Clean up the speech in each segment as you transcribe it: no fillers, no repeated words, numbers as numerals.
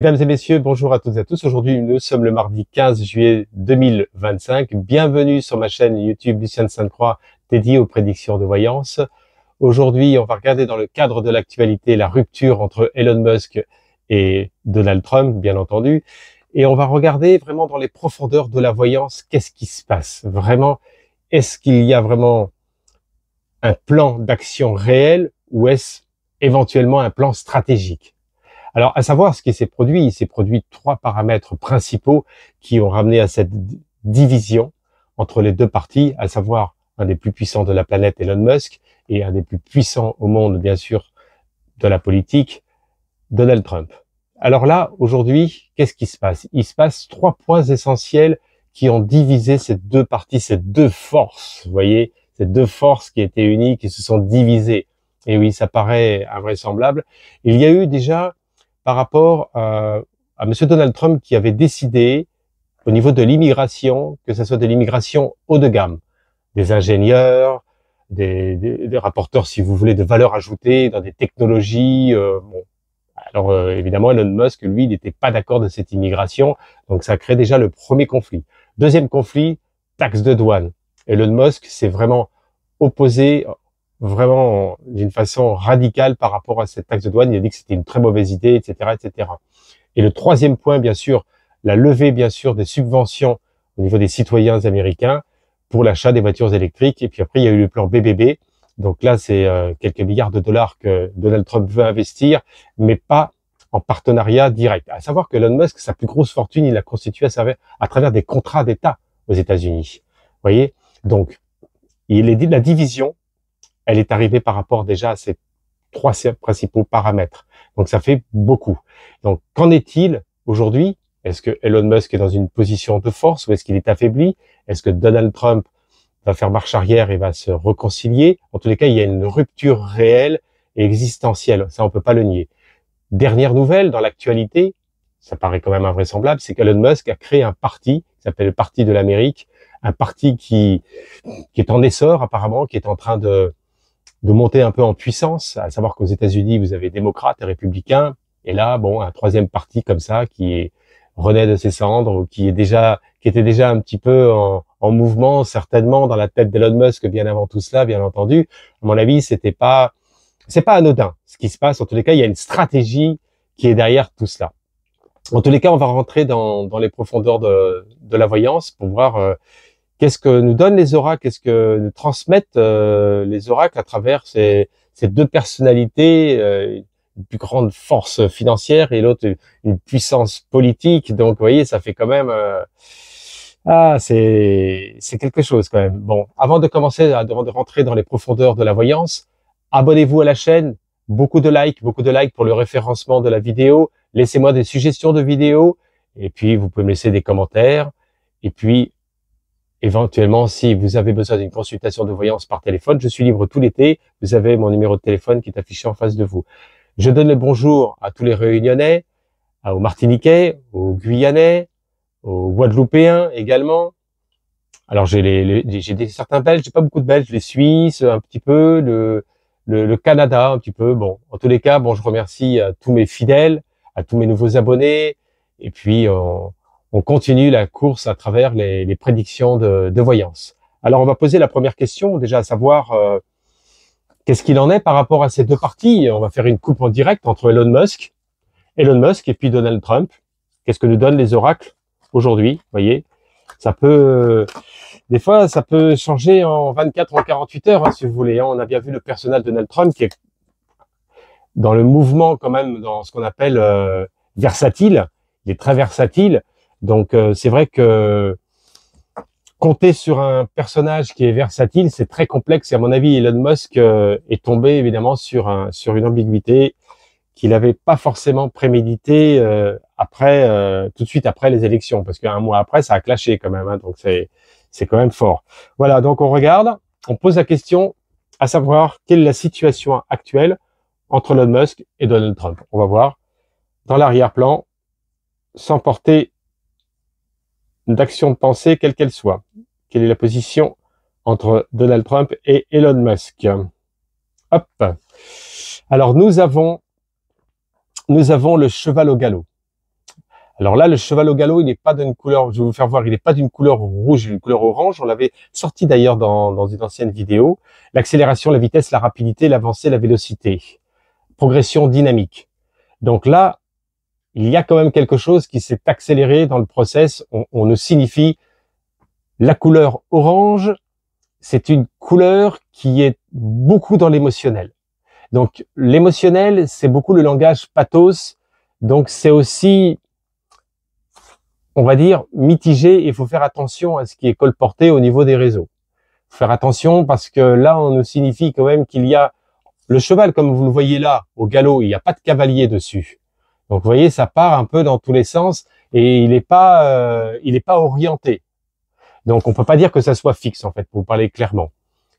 Mesdames et messieurs, bonjour à toutes et à tous. Aujourd'hui, nous sommes le mardi 15 juillet 2025. Bienvenue sur ma chaîne YouTube Lucien Sainte-Croix dédiée aux prédictions de voyance. Aujourd'hui, on va regarder dans le cadre de l'actualité la rupture entre Elon Musk et Donald Trump, bien entendu. Et on va regarder vraiment dans les profondeurs de la voyance, qu'est-ce qui se passe vraiment. Est-ce qu'il y a vraiment un plan d'action réel ou est-ce éventuellement un plan stratégique? Alors, à savoir ce qui il s'est produit trois paramètres principaux qui ont ramené à cette division entre les deux parties, à savoir un des plus puissants de la planète, Elon Musk, et un des plus puissants au monde, bien sûr, de la politique, Donald Trump. Alors là, aujourd'hui, qu'est-ce qui se passe? Il se passe trois points essentiels qui ont divisé ces deux parties, ces deux forces, vous voyez, ces deux forces qui étaient unies, qui se sont divisées. Et oui, ça paraît invraisemblable. Il y a eu déjà par rapport à M. Donald Trump qui avait décidé au niveau de l'immigration, que ce soit de l'immigration haut de gamme, des ingénieurs, des rapporteurs, si vous voulez, de valeur ajoutée dans des technologies. Bon. Alors évidemment, Elon Musk, lui, il n'était pas d'accord de cette immigration, donc ça crée déjà le premier conflit. Deuxième conflit, taxe de douane. Elon Musk s'est vraiment opposé vraiment d'une façon radicale par rapport à cette taxe de douane. Il a dit que c'était une très mauvaise idée, etc., etc. Et le troisième point, bien sûr, la levée, bien sûr, des subventions au niveau des citoyens américains pour l'achat des voitures électriques. Et puis après, il y a eu le plan BBB. Donc là, c'est quelques milliards de dollars que Donald Trump veut investir, mais pas en partenariat direct. À savoir que Elon Musk, sa plus grosse fortune, il l'a constituée à travers des contrats d'État aux États-Unis. Vous voyez? Donc, il est dit la division, elle est arrivée par rapport déjà à ces trois principaux paramètres. Donc ça fait beaucoup. Donc qu'en est-il aujourd'hui? Est-ce que Elon Musk est dans une position de force ou est-ce qu'il est affaibli? Est-ce que Donald Trump va faire marche arrière et va se réconcilier? En tous les cas, il y a une rupture réelle et existentielle. Ça, on peut pas le nier. Dernière nouvelle dans l'actualité, ça paraît quand même invraisemblable, c'est qu'Elon Musk a créé un parti qui s'appelle le Parti de l'Amérique, un parti qui est en essor apparemment, qui est en train de monter un peu en puissance, à savoir qu'aux États-Unis, vous avez démocrates et républicains, et là, bon, un troisième parti comme ça qui renaît de ses cendres, ou qui était déjà un petit peu en mouvement, certainement dans la tête d'Elon Musk bien avant tout cela, bien entendu. À mon avis, c'est pas anodin ce qui se passe. En tous les cas, il y a une stratégie qui est derrière tout cela. En tous les cas, on va rentrer dans les profondeurs de la voyance pour voir qu'est-ce que nous donnent les oracles, qu'est-ce que nous transmettent les oracles à travers ces deux personnalités, une plus grande force financière et l'autre une puissance politique. Donc, vous voyez, ça fait quand même c'est quelque chose quand même. Bon, avant de commencer, avant de rentrer dans les profondeurs de la voyance, abonnez-vous à la chaîne, beaucoup de likes pour le référencement de la vidéo. Laissez-moi des suggestions de vidéos et puis vous pouvez me laisser des commentaires. Et puis éventuellement, si vous avez besoin d'une consultation de voyance par téléphone, je suis libre tout l'été. Vous avez mon numéro de téléphone qui est affiché en face de vous. Je donne le bonjour à tous les Réunionnais, aux Martiniquais, aux Guyanais, aux Guadeloupéens également. Alors j'ai certains Belges, j'ai pas beaucoup de Belges, les Suisses un petit peu, le Canada un petit peu. Bon, en tous les cas, bon, je remercie à tous mes fidèles, à tous mes nouveaux abonnés, et puis on continue la course à travers les prédictions de voyance. Alors on va poser la première question, déjà à savoir qu'est-ce qu'il en est par rapport à ces deux parties. On va faire une coupe en direct entre Elon Musk et puis Donald Trump. Qu'est-ce que nous donnent les oracles aujourd'hui? Vous voyez, ça peut des fois ça peut changer en 24 ou en 48 heures, hein, si vous voulez. On a bien vu le personnage de Donald Trump qui est dans le mouvement quand même, dans ce qu'on appelle versatile. Il est très versatile. Donc c'est vrai que compter sur un personnage qui est versatile, c'est très complexe. Et à mon avis, Elon Musk est tombé évidemment sur une ambiguïté qu'il n'avait pas forcément prémédité tout de suite après les élections, parce qu'un mois après, ça a clashé quand même. Hein, donc c'est quand même fort. Voilà, donc on regarde, on pose la question, à savoir quelle est la situation actuelle entre Elon Musk et Donald Trump. On va voir dans l'arrière-plan, sans porter d'action de pensée, quelle qu'elle soit. Quelle est la position entre Donald Trump et Elon Musk? Hop. Alors nous avons le cheval au galop. Alors là, le cheval au galop, il n'est pas d'une couleur, je vais vous faire voir, il n'est pas d'une couleur rouge, d'une couleur orange. On l'avait sorti d'ailleurs dans une ancienne vidéo. L'accélération, la vitesse, la rapidité, l'avancée, la vélocité. Progression dynamique. Donc là, il y a quand même quelque chose qui s'est accéléré dans le process. On nous signifie la couleur orange, c'est une couleur qui est beaucoup dans l'émotionnel. Donc l'émotionnel, c'est beaucoup le langage pathos. Donc c'est aussi, on va dire, mitigé. Il faut faire attention à ce qui est colporté au niveau des réseaux. Faut faire attention parce que là, on nous signifie quand même qu'il y a le cheval, comme vous le voyez là, au galop, il n'y a pas de cavalier dessus. Donc vous voyez, ça part un peu dans tous les sens et il n'est pas orienté. Donc on peut pas dire que ça soit fixe en fait, pour vous parler clairement.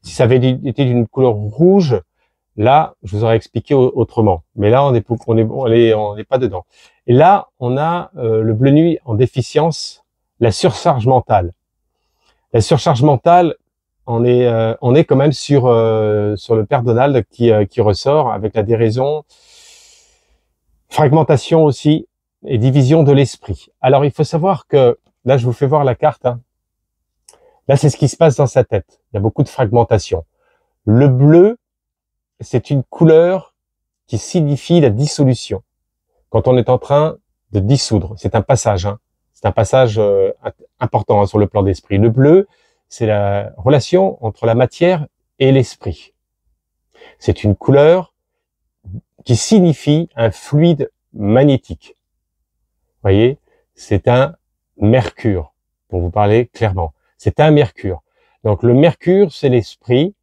Si ça avait été d'une couleur rouge, là, je vous aurais expliqué autrement. Mais là, on n'est pas dedans. Et là, on a le bleu nuit en déficience, la surcharge mentale. La surcharge mentale, on est quand même sur le père Donald qui ressort avec la déraison, fragmentation aussi et division de l'esprit. Alors, il faut savoir que là, je vous fais voir la carte. Hein. Là, c'est ce qui se passe dans sa tête. Il y a beaucoup de fragmentation. Le bleu, c'est une couleur qui signifie la dissolution. Quand on est en train de dissoudre, c'est un passage. Hein. C'est un passage important hein, sur le plan d'esprit. Le bleu, c'est la relation entre la matière et l'esprit. C'est une couleur qui signifie un fluide magnétique. Vous voyez, c'est un mercure, pour vous parler clairement. C'est un mercure. Donc le mercure, c'est l'esprit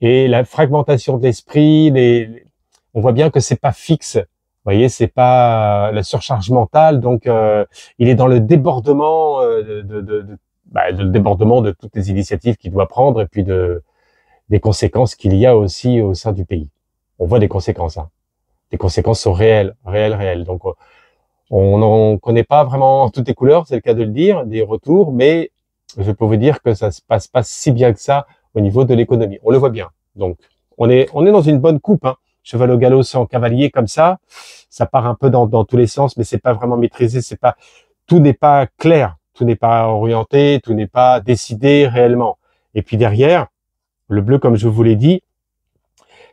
et la fragmentation de l'esprit. On voit bien que c'est pas fixe. Vous voyez, c'est pas la surcharge mentale. Donc il est dans le débordement le débordement de toutes les initiatives qu'il doit prendre et puis des conséquences qu'il y a aussi au sein du pays. On voit des conséquences. Hein. Les conséquences sont réelles. Donc on n'en connaît pas vraiment toutes les couleurs, c'est le cas de le dire, des retours, mais je peux vous dire que ça se passe pas si bien que ça au niveau de l'économie. On le voit bien. Donc, on est dans une bonne coupe, hein. Cheval au galop sans cavalier comme ça part un peu dans tous les sens, mais c'est pas vraiment maîtrisé, tout n'est pas clair, tout n'est pas orienté, tout n'est pas décidé réellement. Et puis derrière, le bleu, comme je vous l'ai dit,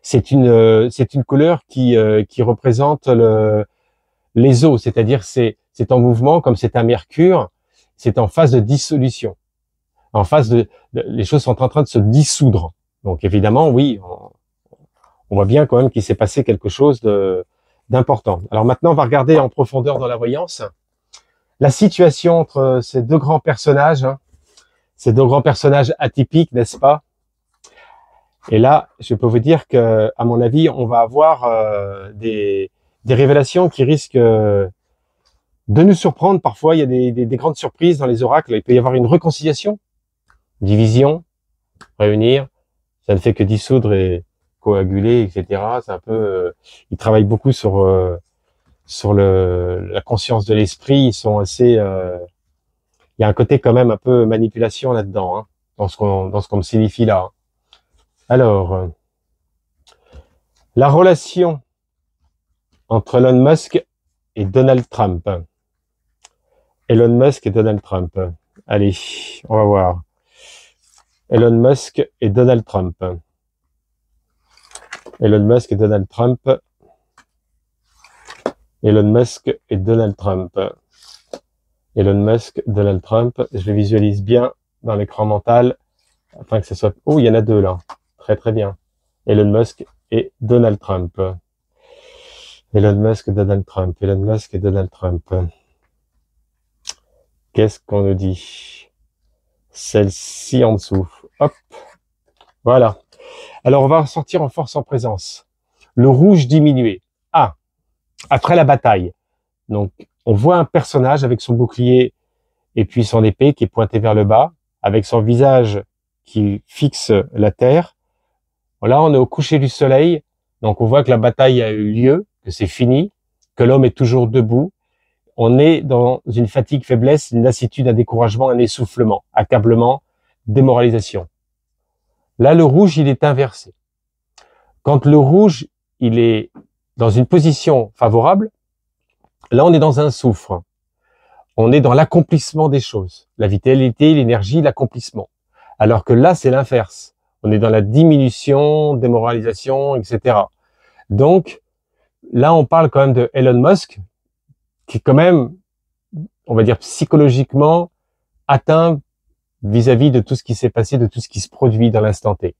c'est une couleur qui représente les eaux, c'est-à-dire c'est en mouvement, comme c'est un mercure, c'est en phase de dissolution. En phase les choses sont en train de se dissoudre. Donc évidemment, oui, on voit bien quand même qu'il s'est passé quelque chose d'important. Alors maintenant, on va regarder en profondeur dans la voyance la situation entre ces deux grands personnages, hein, ces deux grands personnages atypiques, n'est-ce pas? Et là, je peux vous dire que, à mon avis, on va avoir des révélations qui risquent de nous surprendre. Parfois, il y a des grandes surprises dans les oracles. Il peut y avoir une réconciliation, division, réunir. Ça ne fait que dissoudre et coaguler, etc. C'est un peu. Ils travaillent beaucoup sur la conscience de l'esprit. Ils sont assez. Il y a un côté quand même un peu manipulation là-dedans, hein, dans ce qu'on me signifie là. Alors, la relation entre Elon Musk et Donald Trump. Elon Musk et Donald Trump. Allez, on va voir. Elon Musk et Donald Trump. Elon Musk et Donald Trump. Elon Musk et Donald Trump. Elon Musk, Donald Trump. Je le visualise bien dans l'écran mental afin que ce soit... Oh, il y en a deux là. Très très bien. Elon Musk et Donald Trump. Elon Musk et Donald Trump. Elon Musk et Donald Trump. Qu'est-ce qu'on nous dit? Celle-ci en dessous. Hop. Voilà. Alors, on va sortir en force en présence. Le rouge diminué. Ah. Après la bataille. Donc, on voit un personnage avec son bouclier et puis son épée qui est pointée vers le bas, avec son visage qui fixe la terre. Là, on est au coucher du soleil. Donc, on voit que la bataille a eu lieu, que c'est fini, que l'homme est toujours debout. On est dans une fatigue, faiblesse, une lassitude, un découragement, un essoufflement, accablement, démoralisation. Là, le rouge, il est inversé. Quand le rouge, il est dans une position favorable, là, on est dans un soufre. on est dans l'accomplissement des choses. La vitalité, l'énergie, l'accomplissement. Alors que là, c'est l'inverse. On est dans la diminution, démoralisation, etc. Donc, là, on parle quand même de Elon Musk, qui est quand même, on va dire, psychologiquement atteint vis-à-vis de tout ce qui s'est passé, de tout ce qui se produit dans l'instant T. Vous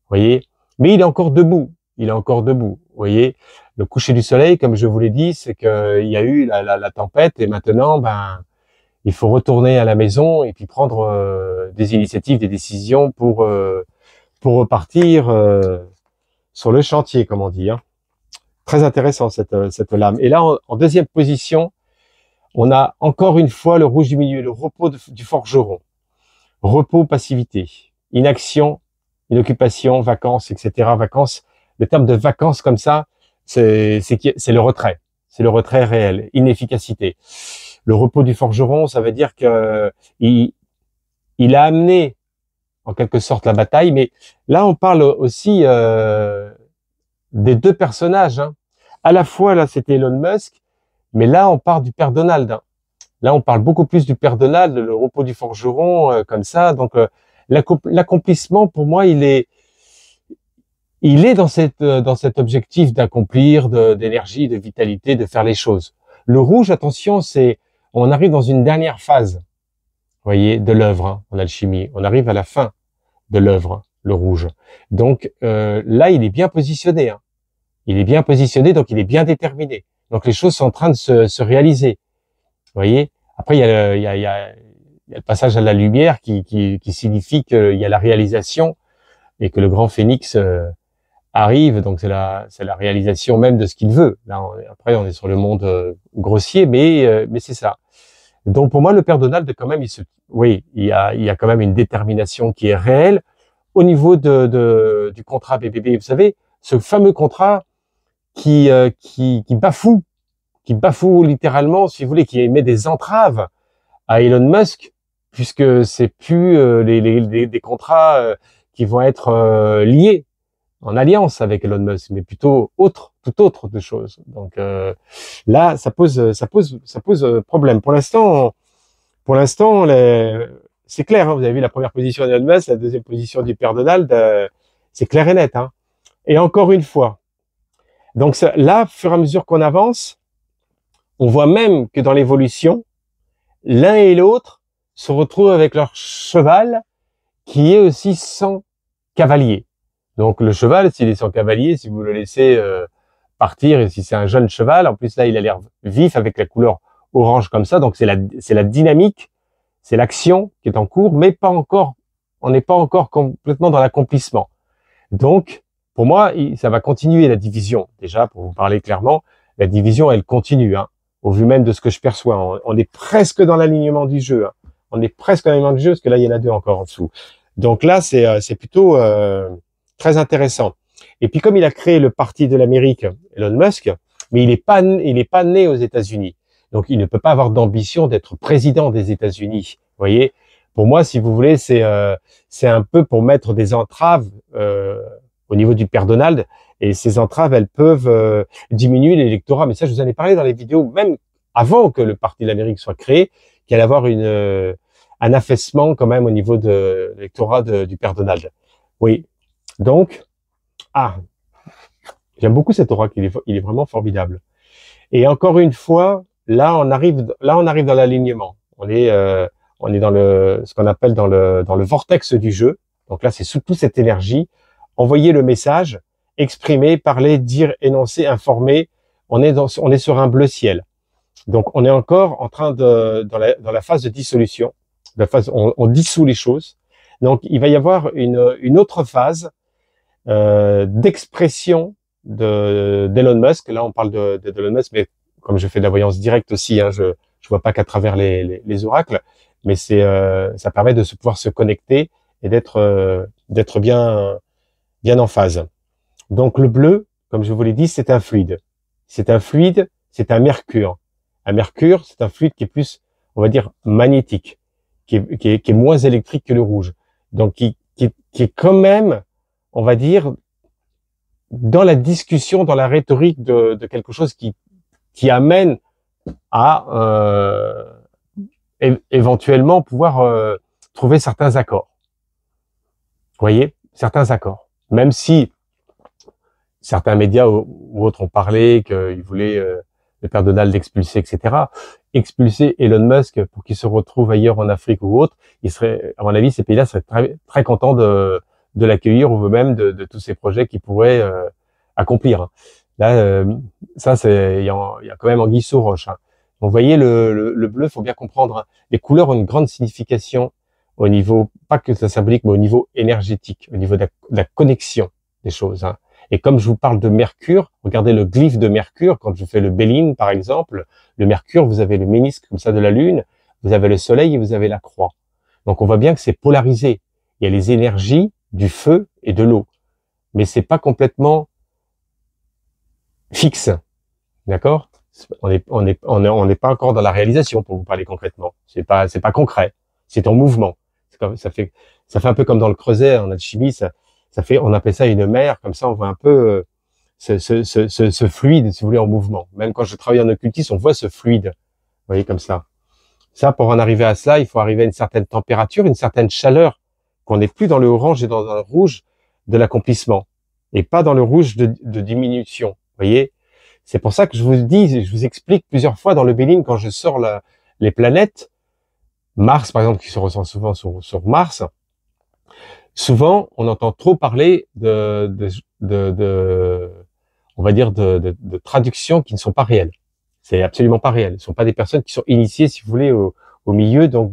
voyez? Mais il est encore debout. Il est encore debout. Vous voyez? Le coucher du soleil, comme je vous l'ai dit, c'est qu'il y a eu la tempête et maintenant, il faut retourner à la maison et puis prendre des initiatives, des décisions pour repartir sur le chantier, comme on dit. Hein. Très intéressant cette lame. Et là, en deuxième position, on a encore une fois le rouge du milieu, le repos du forgeron. Repos, passivité, inaction, inoccupation, vacances, etc. Vacances, le terme de vacances comme ça, c'est le retrait. C'est le retrait réel, inefficacité. Le repos du forgeron, ça veut dire que il a amené en quelque sorte la bataille, mais là on parle aussi des deux personnages. Hein. À la fois là c'était Elon Musk, mais là on parle du père Donald. Hein. Là on parle beaucoup plus du père Donald, le repos du forgeron comme ça. Donc l'accomplissement pour moi il est dans cet objectif d'accomplir, d'énergie, de vitalité, de faire les choses. Le rouge, attention, on arrive dans une dernière phase, vous voyez, de l'œuvre hein, en alchimie. On arrive à la fin de l'œuvre, le rouge. Donc là, il est bien positionné. Hein. Il est bien positionné, donc il est bien déterminé. Donc les choses sont en train de se réaliser. Vous voyez. Après, il y a le passage à la lumière qui signifie qu'il y a la réalisation et que le grand phénix arrive, donc c'est la réalisation même de ce qu'il veut. Là, après, on est sur le monde grossier, mais c'est ça. Donc pour moi, le père Donald, quand même, il y a quand même une détermination qui est réelle au niveau du contrat BBB. Vous savez, ce fameux contrat qui bafoue littéralement, si vous voulez, qui émet des entraves à Elon Musk, puisque c'est plus des contrats qui vont être liés en alliance avec Elon Musk, mais plutôt tout autre de choses. Donc là, ça pose problème. Pour l'instant, c'est clair. Hein, vous avez vu la première position d'Elon Musk, la deuxième position du père Donald, c'est clair et net. Hein. Et encore une fois, donc là, au fur et à mesure qu'on avance, on voit même que dans l'évolution, l'un et l'autre se retrouvent avec leur cheval qui est aussi sans cavalier. Donc le cheval, s'il est sans cavalier, si vous le laissez partir, et si c'est un jeune cheval, en plus là il a l'air vif avec la couleur orange comme ça, donc c'est la dynamique, c'est l'action qui est en cours, mais pas encore, on n'est pas encore complètement dans l'accomplissement. Donc pour moi, ça va continuer la division. Déjà, pour vous parler clairement, la division elle continue, hein, au vu même de ce que je perçois. On est presque dans l'alignement du jeu. Hein. On est presque dans l'alignement du jeu, parce que là il y en a deux encore en dessous. Donc là c'est plutôt très intéressant. Et puis comme il a créé le parti de l'Amérique, Elon Musk, mais il est pas né aux États-Unis. Donc il ne peut pas avoir d'ambition d'être président des États-Unis. Vous voyez, pour moi, si vous voulez, c'est un peu pour mettre des entraves au niveau du père Donald. Et ces entraves, elles peuvent diminuer l'électorat. Mais ça, je vous en ai parlé dans les vidéos, même avant que le parti de l'Amérique soit créé, qu'il allait avoir un affaissement quand même au niveau de l'électorat du père Donald. Oui. Donc, j'aime beaucoup cet oracle, il est vraiment formidable. Et encore une fois, là on arrive dans l'alignement. On est dans ce qu'on appelle dans le vortex du jeu. Donc là, c'est surtout cette énergie. Envoyer le message, exprimer, parler, dire, énoncer, informer. On est sur un bleu ciel. Donc on est encore en train dans la phase de dissolution. On dissout les choses. Donc il va y avoir une autre phase d'expression d'Elon Musk. Là, on parle d'Elon Musk, mais comme je fais de la voyance directe aussi, hein, je vois pas qu'à travers les oracles, mais ça permet de pouvoir se connecter et d'être bien en phase. Donc le bleu, comme je vous l'ai dit, c'est un fluide. C'est un fluide, c'est un mercure. Un mercure, c'est un fluide qui est plus, on va dire, magnétique, qui est moins électrique que le rouge. Donc qui est quand même, on va dire, dans la discussion, dans la rhétorique de quelque chose qui amène à éventuellement pouvoir trouver certains accords. Vous voyez, certains accords. Même si certains médias ou autres ont parlé qu'ils voulaient le père Donald l'expulser, etc. Expulser Elon Musk pour qu'il se retrouve ailleurs en Afrique ou autre, il serait, à mon avis, ces pays-là seraient très, très contents de l'accueillir ou même de tous ces projets qu'il pourrait accomplir. Là, ça, il y a quand même anguille sous roche. Hein. Donc, vous voyez, le bleu, faut bien comprendre. Hein. Les couleurs ont une grande signification au niveau, pas que de la symbolique, mais au niveau énergétique, au niveau de la connexion des choses. Hein. Et comme je vous parle de Mercure, regardez le glyphe de Mercure, quand je fais le Béline, par exemple, le Mercure, vous avez le ménisque comme ça de la Lune, vous avez le Soleil et vous avez la croix. Donc on voit bien que c'est polarisé. Il y a les énergies du feu et de l'eau. Mais c'est pas complètement fixe. D'accord? On n'est pas encore dans la réalisation, pour vous parler concrètement. C'est pas concret. C'est en mouvement. Ça fait un peu comme dans le creuset, en alchimie, on appelle ça une mer, comme ça on voit un peu ce fluide, si vous voulez, en mouvement. Même quand je travaille en occultisme, on voit ce fluide, vous voyez, comme ça. Ça, pour en arriver à cela, il faut arriver à une certaine température, une certaine chaleur, qu'on n'est plus dans le orange et dans le rouge de l'accomplissement, et pas dans le rouge de diminution, vous voyez. C'est pour ça que je vous dis, je vous explique plusieurs fois dans le Béline, quand je sors les planètes, Mars, par exemple, qui se ressent souvent sur Mars, souvent, on entend trop parler on va dire, de traductions qui ne sont pas réelles. C'est absolument pas réel. Ce ne sont pas des personnes qui sont initiées, si vous voulez, au milieu. Donc,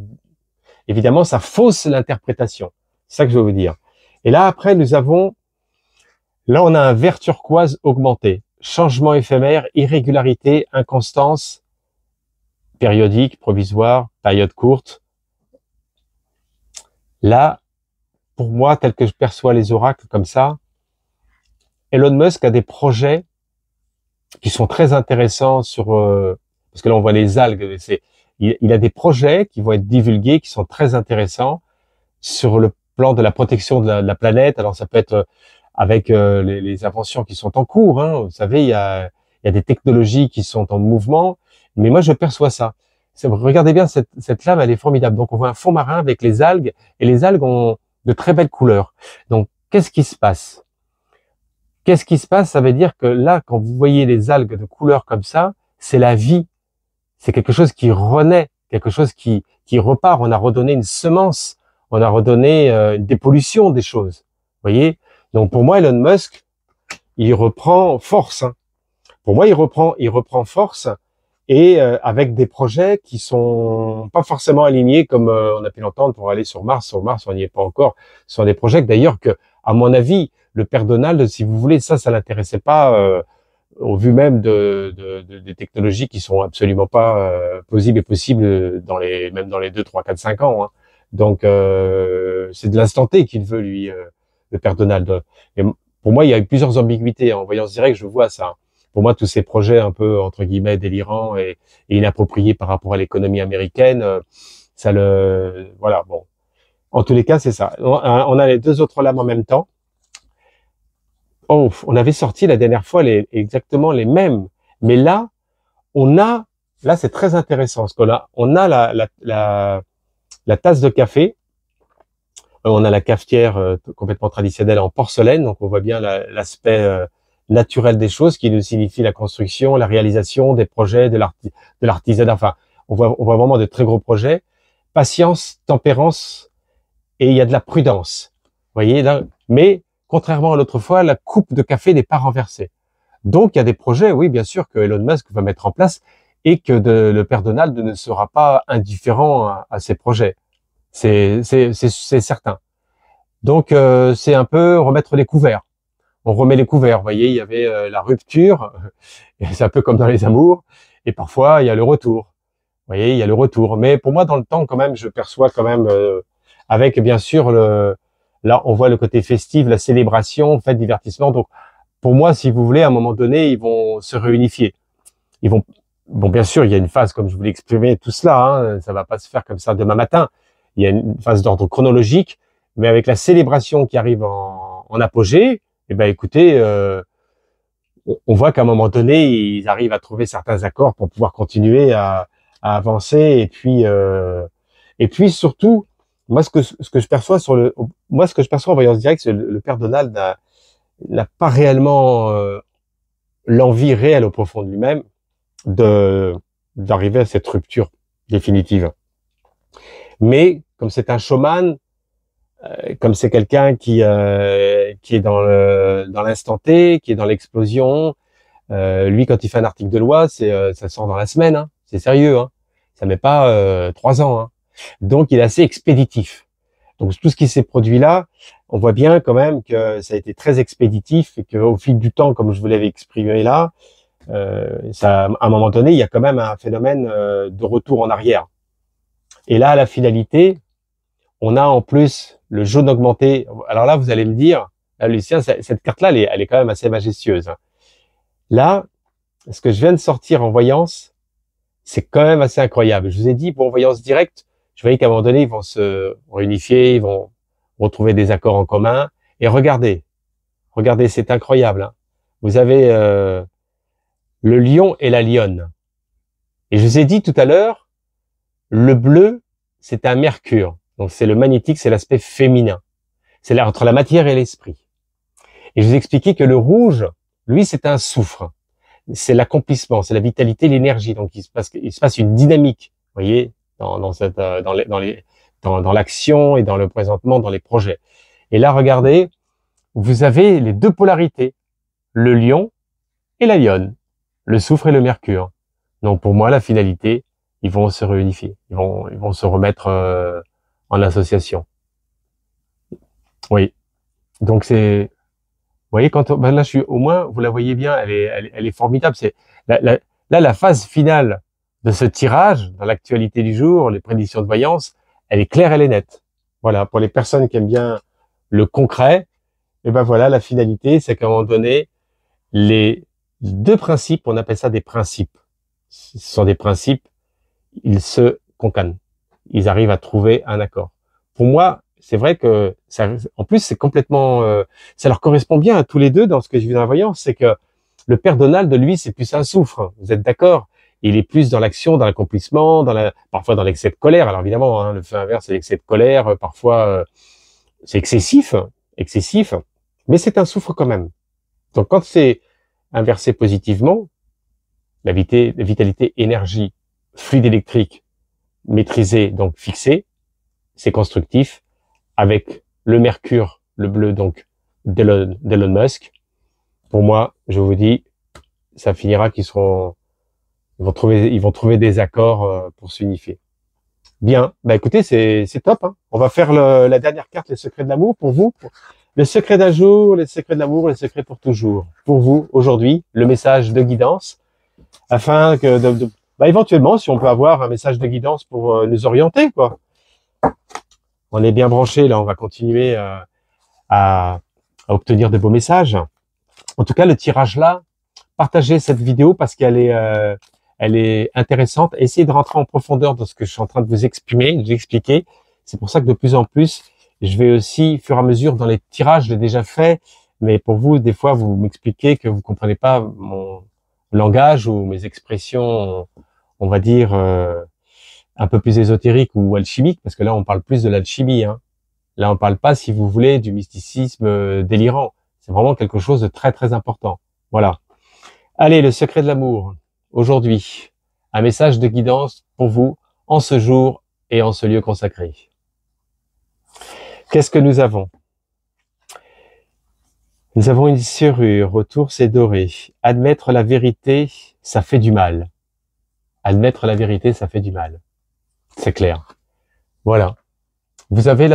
évidemment, ça fausse l'interprétation. C'est ça que je veux vous dire. Et là, après, là, on a un vert turquoise augmenté. Changement éphémère, irrégularité, inconstance, périodique, provisoire, période courte. Là, pour moi, tel que je perçois les oracles comme ça, Elon Musk a des projets qui sont très intéressants parce que là on voit les algues. Il a des projets qui vont être divulgués, qui sont très intéressants sur le plan de la protection de la planète. Alors ça peut être avec les inventions qui sont en cours. Hein. Vous savez, il y a des technologies qui sont en mouvement. Mais moi je perçois ça. Regardez bien cette lame, elle est formidable. Donc on voit un fond marin avec les algues, et les algues ont de très belles couleurs. Donc qu'est-ce qui se passe? Qu'est-ce qui se passe? Ça veut dire que là, quand vous voyez les algues de couleur comme ça, c'est la vie. C'est quelque chose qui renaît, quelque chose qui repart. On a redonné une semence, on a redonné une dépollution des choses. Vous voyez? Donc pour moi, Elon Musk, il reprend force. Hein. Pour moi, il reprend force, et avec des projets qui sont pas forcément alignés comme on a pu l'entendre pour aller sur Mars. Sur Mars, on n'y est pas encore. Ce sont des projets d'ailleurs que, à mon avis, le père Donald, si vous voulez, ça l'intéressait pas au vu même des technologies qui sont absolument pas plausibles et possibles même dans les 2, 3, 4, 5 ans. Hein. Donc c'est de l'instant T qu'il veut, lui, le père Donald. Et pour moi, il y a eu plusieurs ambiguïtés. En voyant ce direct, je vois ça. Pour moi, tous ces projets un peu, entre guillemets, délirants et inappropriés par rapport à l'économie américaine, voilà, bon. En tous les cas, c'est ça. On a les deux autres lames en même temps. Oh, on avait sorti la dernière fois exactement les mêmes. Mais là, là, c'est très intéressant, parce on a la tasse de café. On a la cafetière complètement traditionnelle en porcelaine, donc on voit bien l'aspect naturel des choses, qui nous signifie la construction, la réalisation des projets, de l'artisanat. Enfin, on voit vraiment de très gros projets. Patience, tempérance, et il y a de la prudence. Vous voyez là, mais contrairement à l'autre fois, la coupe de café n'est pas renversée. Donc, il y a des projets, oui, bien sûr, que Elon Musk va mettre en place, et que le père Donald ne sera pas indifférent à ces projets. C'est certain. Donc, c'est un peu remettre les couverts. On remet les couverts. Vous voyez, il y avait la rupture, c'est un peu comme dans les amours, et parfois, il y a le retour. Vous voyez, il y a le retour. Mais pour moi, dans le temps, quand même, je perçois quand même, avec bien sûr là, on voit le côté festif, la célébration, fête, divertissement. Donc, pour moi, si vous voulez, à un moment donné, ils vont se réunifier. Bon, bien sûr, il y a une phase, comme je vous l'ai exprimé, tout cela, hein, ça va pas se faire comme ça demain matin. Il y a une phase d'ordre chronologique, mais avec la célébration qui arrive en apogée, eh ben, écoutez, on voit qu'à un moment donné, ils arrivent à trouver certains accords pour pouvoir continuer à avancer, et puis Et puis surtout, moi ce que je perçois en voyance directe, c'est le père Donald n'a pas réellement l'envie réelle au profond de lui-même de d'arriver à cette rupture définitive. Mais comme c'est un showman, comme c'est quelqu'un qui est dans l'instant T, qui est dans l'explosion, lui quand il fait un article de loi, ça sort dans la semaine, hein. C'est sérieux, hein. Ça met pas 3 ans, hein. Donc il est assez expéditif. Donc tout ce qui s'est produit là, on voit bien quand même que ça a été très expéditif et qu'au fil du temps, comme je vous l'avais exprimé là, ça, à un moment donné, il y a quand même un phénomène de retour en arrière. Et là, à la finalité, on a en plus le jaune augmenté. Alors là, vous allez me dire, là, Lucien, cette carte-là, elle est quand même assez majestueuse, hein. Là, ce que je viens de sortir en voyance, c'est quand même assez incroyable. Je vous ai dit, pour en voyance directe, je voyais qu'à un moment donné, ils vont se réunifier, ils vont retrouver des accords en commun. Et regardez, c'est incroyable, hein. Vous avez le lion et la lionne. Et je vous ai dit tout à l'heure, le bleu, c'est un mercure. Donc c'est le magnétique, c'est l'aspect féminin. C'est là entre la matière et l'esprit. Et je vous ai expliqué que le rouge, lui, c'est un soufre. C'est l'accomplissement, c'est la vitalité, l'énergie. Donc il se passe une dynamique, vous voyez, dans l'action et dans le présentement, dans les projets. Et là, regardez, vous avez les deux polarités, le lion et la lionne, le soufre et le mercure. Donc pour moi, la finalité, ils vont se réunifier, ils vont se remettre en association. Oui. Donc c'est, vous voyez, ben là, au moins, vous la voyez bien, elle est formidable. C'est là, la phase finale de ce tirage, dans l'actualité du jour, les prédictions de voyance, elle est claire, elle est nette. Voilà, pour les personnes qui aiment bien le concret, et ben voilà, la finalité, c'est qu'à un moment donné, les deux principes, on appelle ça des principes. Ce sont des principes, ils se concanent. Ils arrivent à trouver un accord. Pour moi, c'est vrai que ça, en plus, c'est complètement, ça leur correspond bien à tous les deux dans ce que je vis dans la voyance, c'est que le père Donald, lui, c'est plus un soufre. Vous êtes d'accord? Il est plus dans l'action, dans l'accomplissement, parfois dans l'excès de colère. Alors évidemment, hein, le fait inverse, c'est l'excès de colère. Parfois, c'est excessif, mais c'est un soufre quand même. Donc quand c'est inversé positivement, la vitalité, énergie, fluide électrique maîtrisé, donc fixé, c'est constructif, avec le mercure, le bleu, donc d'Elon Musk. Pour moi, je vous dis, ça finira ils vont trouver des accords pour s'unifier. Bien, bah écoutez, c'est top, hein. On va faire la dernière carte, les secrets de l'amour, pour vous. Le secret d'un jour, les secrets de l'amour, les secrets pour toujours. Pour vous, aujourd'hui, le message de guidance, afin que bah éventuellement, si on peut avoir un message de guidance pour nous orienter, quoi. On est bien branché, là, on va continuer à obtenir de beaux messages. En tout cas, le tirage là, partagez cette vidéo parce qu'elle est intéressante. Essayez de rentrer en profondeur dans ce que je suis en train de vous exprimer, de vous expliquer. C'est pour ça que de plus en plus, je vais aussi, au fur et à mesure, dans les tirages, je l'ai déjà fait, mais pour vous, des fois, vous m'expliquez que vous comprenez pas mon langage ou mes expressions, on va dire, un peu plus ésotériques ou alchimiques, parce que là, on parle plus de l'alchimie, hein. Là, on parle pas, si vous voulez, du mysticisme délirant. C'est vraiment quelque chose de très, très important. Voilà. Allez, le secret de l'amour. Aujourd'hui, un message de guidance pour vous en ce jour et en ce lieu consacré. Qu'est-ce que nous avons? Nous avons une serrure, autour c'est doré. Admettre la vérité, ça fait du mal. Admettre la vérité, ça fait du mal. C'est clair. Voilà. Vous avez,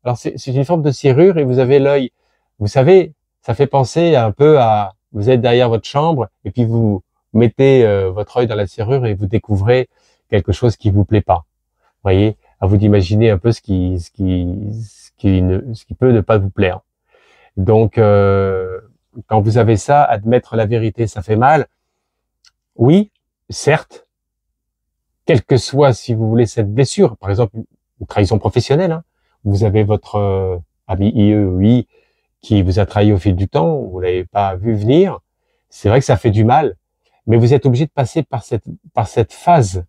alors c'est une forme de serrure et vous avez l'œil. Vous savez, ça fait penser un peu à, vous êtes derrière votre chambre et puis vous mettez votre œil dans la serrure et vous découvrez quelque chose qui vous plaît pas. Vous voyez, à vous d'imaginer un peu ce qui peut ne pas vous plaire. Donc, quand vous avez ça, admettre la vérité, ça fait mal. Oui, certes, quelle que soit, si vous voulez, cette blessure, par exemple, une trahison professionnelle, hein. Vous avez votre ami IE ou I qui vous a trahi au fil du temps, vous l'avez pas vu venir. C'est vrai que ça fait du mal, mais vous êtes obligé de passer par cette phase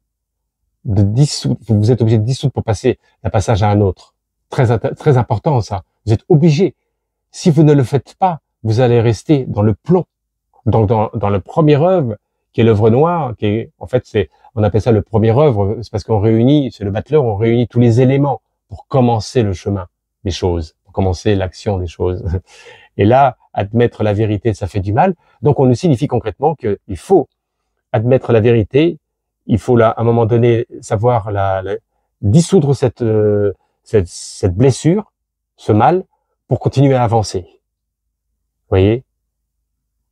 de dissoudre, vous êtes obligé de dissoudre pour passer d'un passage à un autre. Très important ça. Vous êtes obligé. Si vous ne le faites pas, vous allez rester dans le plomb. Donc dans le premier œuvre, qui est l'œuvre noire, qui est en fait on appelle ça le premier œuvre, c'est parce qu'on réunit, c'est le battleur, on réunit tous les éléments pour commencer le chemin des choses, pour commencer l'action des choses. Et là, admettre la vérité, ça fait du mal. Donc on nous signifie concrètement qu'il faut admettre la vérité, il faut là, à un moment donné, savoir dissoudre cette blessure, ce mal, pour continuer à avancer. Vous voyez,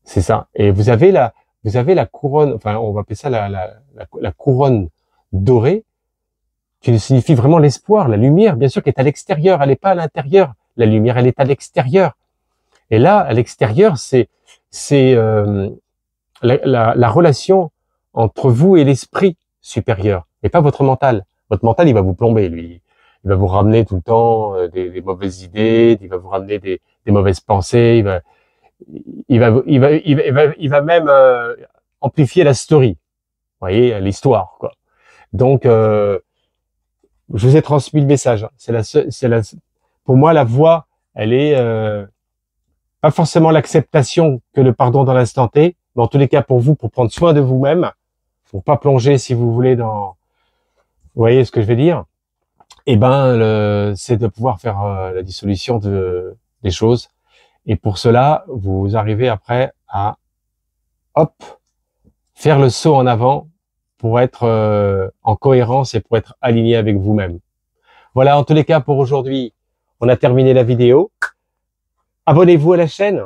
c'est ça. Et vous avez la couronne, enfin, on va appeler ça la couronne dorée, qui signifie vraiment l'espoir, la lumière, bien sûr, qui est à l'extérieur, elle n'est pas à l'intérieur. La lumière, elle est à l'extérieur. Et là, à l'extérieur, c'est la relation entre vous et l'esprit supérieur, et pas votre mental. Votre mental, il va vous plomber, lui. Il va vous ramener tout le temps des mauvaises idées, il va vous ramener des mauvaises pensées, il va même amplifier la story. Vous voyez, l'histoire, quoi. Donc, je vous ai transmis le message. Pour moi, la voie, elle est pas forcément l'acceptation que le pardon dans l'instant T, mais en tous les cas pour vous, pour prendre soin de vous-même, pour pas plonger, si vous voulez, vous voyez ce que je veux dire. Eh ben, c'est de pouvoir faire la dissolution des choses. Et pour cela, vous arrivez après à, hop, faire le saut en avant pour être en cohérence et pour être aligné avec vous-même. Voilà, en tous les cas, pour aujourd'hui, on a terminé la vidéo. Abonnez-vous à la chaîne.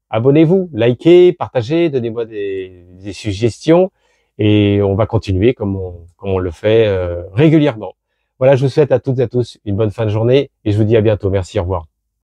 Abonnez-vous, likez, partagez, donnez-moi des suggestions. Et on va continuer comme on le fait régulièrement. Voilà, je vous souhaite à toutes et à tous une bonne fin de journée et je vous dis à bientôt. Merci, au revoir.